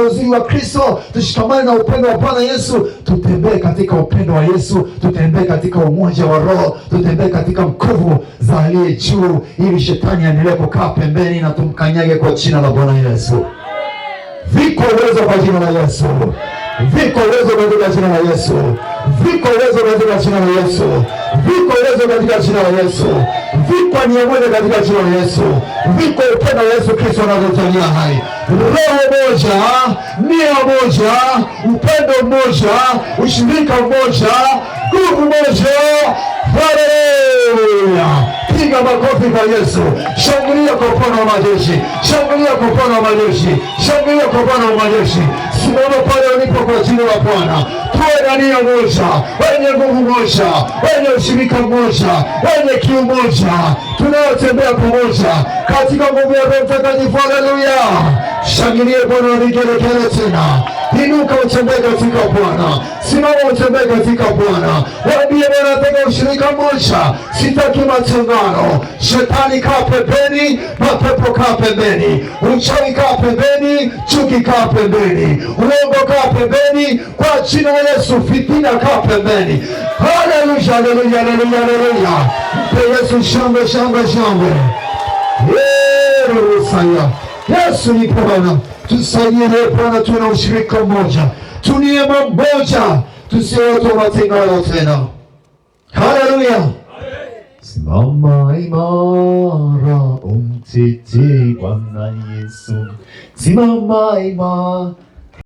uzuri wa Kristo, tushikamane na upendo wa Bwana Yesu, tutembee katika upendo wa Yesu, tutembee katika umoja wa Roho, tutembee katika nguvu za aliye juu, ili shetani aendelee kukaa pembeni na tumkanyage kwa jina la Bwana Yesu. Viko uwezo kwa jina la Yesu. Viko uwezo katika jina la Yesu. Viko uwezo katika jina la Yesu. Viko uwezo katika jina la Yesu. Viko nia moja katika jina la Yesu. Viko upendo wa Yesu Kristo anavyotalia hai. Roho moja, nia moja, upendo mmoja, ushirika mmoja, nguvu moja. Haleluya! Piga makofi kwa Yesu. Shangilia kwa Bwana wa majeshi. Shangilia kwa Bwana wa majeshi. Shangilia kwa Bwana wa majeshi. Simama pale ulipo kwa jina la Bwana. Tuwe na nia moja, wenye nguvu moja, wenye ushirika mmoja, wenye kiu moja, tunaotembea pamoja katika nguvu ya Roho Mtakatifu. Haleluya! Shangilie Bwana wa vigelegele tena. Inuka utembee katika Bwana. Simama utembee katika Bwana. Waambie Bwana, nataka ushirika mmoja. Sitaki matengano. Shetani kaa pembeni, mapepo kaa pembeni, uchawi kaa pembeni, chuki kaa pembeni, uongo kaa pembeni, kwa jina la Yesu. Fitina kaa pembeni. Haleluya, haleluya, haleluya, haleluya. Mpe Yesu shangwe, shangwe, shangwe. Haleluya. Yesu ni Bwana. Tusaidie leo Bwana, tuwe na ushirika mmoja, tunie mmoja, tusiwe watu wa matengano tena. Haleluya. Simama imara, umtete Bwana Yesu. Simama imara,